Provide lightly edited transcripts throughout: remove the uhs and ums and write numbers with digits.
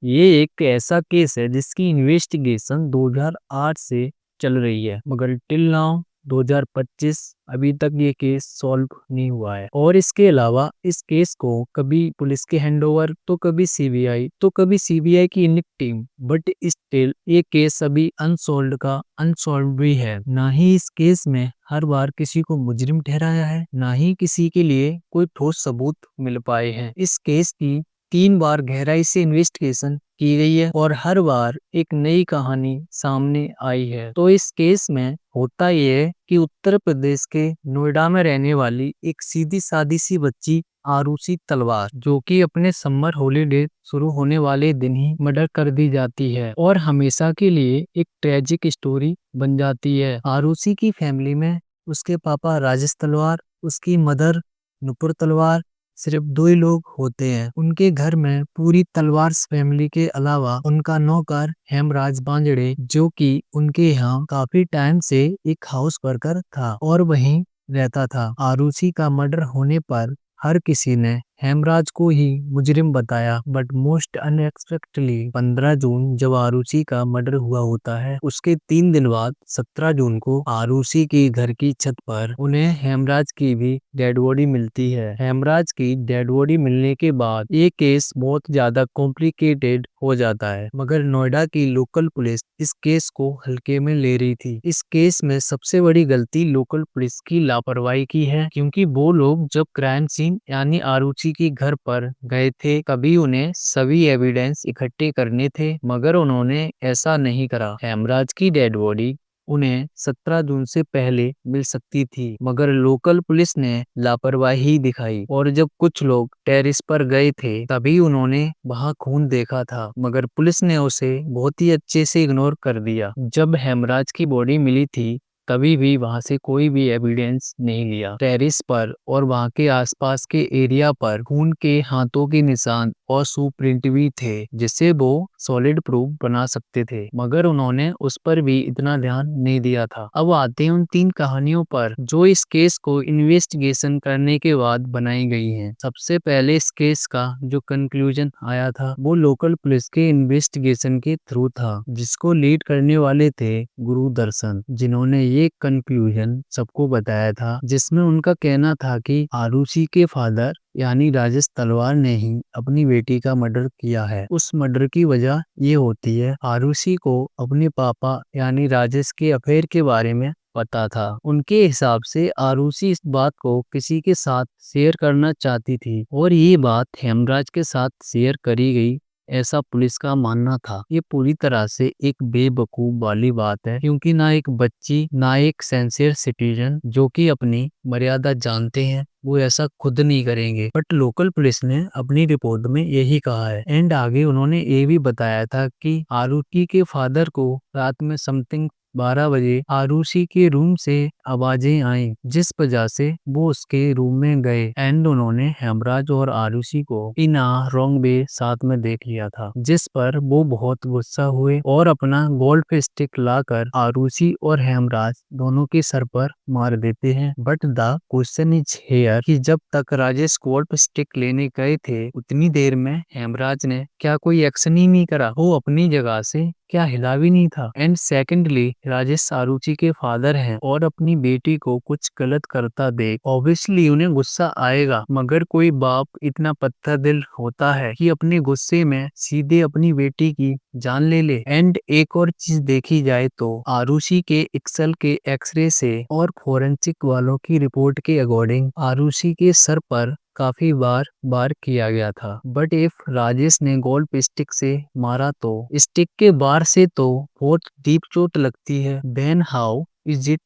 ये एक ऐसा केस है जिसकी इन्वेस्टिगेशन 2008 से चल रही है, मगर टिल नाउ 2025 अभी तक ये केस सॉल्व नहीं हुआ है। और इसके अलावा इस केस को कभी पुलिस के हैंडओवर, तो कभी सीबीआई, तो कभी सीबीआई की यूनिक टीम, बट स्टिल ये केस अभी अनसॉल्व का अनसॉल्व भी है। ना ही इस केस में हर बार किसी को मुजरिम ठहराया है, ना ही किसी के लिए कोई ठोस सबूत मिल पाए हैं। इस केस की 3 बार गहराई से इन्वेस्टिगेशन की गई है और हर बार एक नई कहानी सामने आई है। तो इस केस में होता यह है कि उत्तर प्रदेश के नोएडा में रहने वाली एक सीधी सादी सी बच्ची आरुषि तलवार, जो कि अपने समर हॉलीडे शुरू होने वाले दिन ही मर्डर कर दी जाती है और हमेशा के लिए एक ट्रेजिक स्टोरी बन जाती है। आरुषि की फैमिली में उसके पापा राजेश तलवार, उसकी मदर नुपुर तलवार, सिर्फ 2 ही लोग होते हैं। उनके घर में पूरी तलवार फैमिली के अलावा उनका नौकर हेमराज बांजड़े, जो कि उनके यहाँ काफी टाइम से एक हाउस वर्कर था और वहीं रहता था। आरुषि का मर्डर होने पर हर किसी ने हेमराज को ही मुजरिम बताया, बट मोस्ट अनएक्सपेक्टेडली 15 जून जब आरुषि का मर्डर हुआ होता है, उसके 3 दिन बाद 17 जून को आरुषि के घर की छत पर उन्हें हेमराज की भी डेड बॉडी मिलती है। हेमराज की डेड बॉडी मिलने के बाद ये केस बहुत ज्यादा कॉम्प्लिकेटेड हो जाता है, मगर नोएडा की लोकल पुलिस इस केस को हल्के में ले रही थी। इस केस में सबसे बड़ी गलती लोकल पुलिस की लापरवाही की है, क्योंकि वो लोग जब क्राइम सीन यानी आरुषि के घर पर गए थे, तभी उन्हें सभी एविडेंस इकट्ठे करने थे, मगर उन्होंने ऐसा नहीं करा। हेमराज की डेड बॉडी उन्हें 17 जून से पहले मिल सकती थी, मगर लोकल पुलिस ने लापरवाही दिखाई और जब कुछ लोग टेरिस पर गए थे तभी उन्होंने वहां खून देखा था, मगर पुलिस ने उसे बहुत ही अच्छे से इग्नोर कर दिया। जब हेमराज की बॉडी मिली थी तभी भी वहां से कोई भी एविडेंस नहीं लिया। टेरिस पर और वहां के आसपास के एरिया पर खून के हाथों के निशान और शू प्रिंट भी थे, जिससे वो सॉलिड प्रूफ बना सकते थे, मगर उन्होंने उस पर भी इतना ध्यान नहीं दिया था। अब आते हैं उन 3 कहानियों पर जो इस केस को इन्वेस्टिगेशन करने के बाद बनाई गई हैं। सबसे पहले इस केस का जो कंक्लूजन आया था वो लोकल पुलिस के इन्वेस्टिगेशन के थ्रू था, जिसको लीड करने वाले थे गुरु दर्शन, जिन्होंने ये कंक्लूजन सबको बताया था, जिसमें उनका कहना था कि आरुषि के फादर यानी राजेश तलवार ने ही अपनी बेटी का मर्डर किया है। उस मर्डर की वजह ये होती है, आरुषि को अपने पापा यानी राजेश के अफेयर के बारे में पता था। उनके हिसाब से आरुषि इस बात को किसी के साथ शेयर करना चाहती थी और ये बात हेमराज के साथ शेयर करी गई, ऐसा पुलिस का मानना था। ये पूरी तरह से एक बेवकूफ वाली बात है, क्योंकि ना एक बच्ची ना एक सिंसियर सिटीजन जो कि अपनी मर्यादा जानते हैं वो ऐसा खुद नहीं करेंगे, बट लोकल पुलिस ने अपनी रिपोर्ट में यही कहा है। एंड आगे उन्होंने ये भी बताया था कि आरुषि के फादर को रात में समथिंग 12 बजे आरुषि के रूम से आवाजें आई, जिस वजह से वो उसके रूम में गए एंड उन्होंने हेमराज और आरुषि को इन रॉन्ग वे साथ में देख लिया था, जिस पर वो बहुत गुस्सा हुए और अपना गोल्फ स्टिक लाकर आरुषि और हेमराज दोनों के सर पर मार देते हैं। But the question is here कि जब तक राजेश गोल्फ स्टिक लेने गए थे उतनी देर में हेमराज ने क्या कोई एक्शन ही नहीं करा? वो अपनी जगह से क्या हिला भी नहीं था? एंड सेकेंडली राजेश आरुषि के फादर हैं और अपनी बेटी को कुछ गलत करता देख ऑब्वियसली उन्हें गुस्सा आएगा, मगर कोई बाप इतना पत्थर दिल होता है कि अपने गुस्से में सीधे अपनी बेटी की जान ले ले? एंड एक और चीज देखी जाए तो आरुषि के एक्सल के एक्सरे से और फोरेंसिक वालों की रिपोर्ट के अकॉर्डिंग आरुषि के सर पर काफी बार किया गया था, बट इफ राजेश ने गोल्फ स्टिक से मारा तो स्टिक के बार से तो बहुत डीप चोट लगती है, then how is it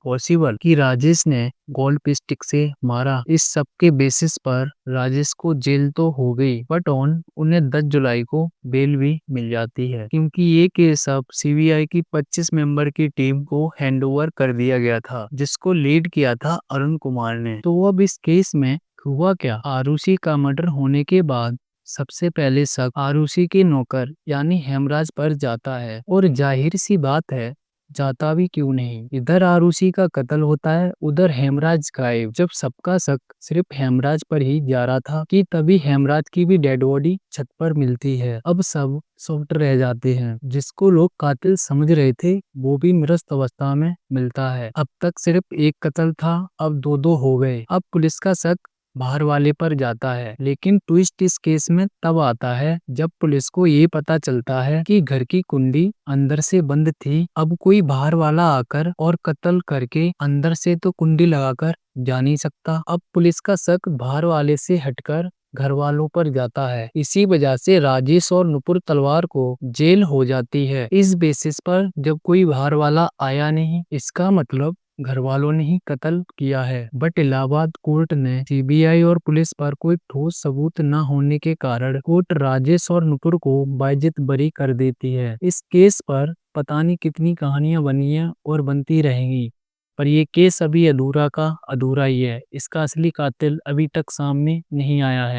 possible कि राजेश ने गोल्फ स्टिक से मारा? इस सब के बेसिस पर राजेश को जेल तो हो गई, बट उन्हें 10 जुलाई को बेल भी मिल जाती है, क्योंकि ये केस अब सीबीआई की 25 मेंबर की टीम को हैंडओवर कर दिया गया था, जिसको लीड किया था अरुण कुमार ने। तो अब इस केस में हुआ क्या? आरुषि का मर्डर होने के बाद सबसे पहले शक आरुषि के नौकर यानी हेमराज पर जाता है और जाहिर सी बात है जाता भी क्यों नहीं। इधर आरुषि का कत्ल होता है, उधर हेमराज गायब। जब सबका शक सिर्फ हेमराज पर ही जा रहा था कि तभी हेमराज की भी डेड बॉडी छत पर मिलती है। अब सब शॉक्ड रह जाते हैं। जिसको लोग कातिल समझ रहे थे वो भी मृत अवस्था में मिलता है। अब तक सिर्फ एक कत्ल था, अब दो दो हो गए। अब पुलिस का शक बाहर वाले पर जाता है, लेकिन ट्विस्ट इस केस में तब आता है जब पुलिस को ये पता चलता है कि घर की कुंडी अंदर से बंद थी। अब कोई बाहर वाला आकर और कत्ल करके अंदर से तो कुंडी लगाकर जा नहीं सकता। अब पुलिस का शक बाहर वाले से हटकर घर वालों पर जाता है। इसी वजह से राजेश और नुपुर तलवार को जेल हो जाती है। इस बेसिस पर जब कोई बाहर वाला आया नहीं, इसका मतलब घर वालों ने ही कत्ल किया है। बट इलाहाबाद कोर्ट ने सीबीआई और पुलिस पर कोई ठोस सबूत न होने के कारण कोर्ट राजेश और नुपुर को बाइज्जत बरी कर देती है। इस केस पर पता नहीं कितनी कहानियां बनी है और बनती रहेंगी, पर ये केस अभी अधूरा का अधूरा ही है। इसका असली कातिल अभी तक सामने नहीं आया है।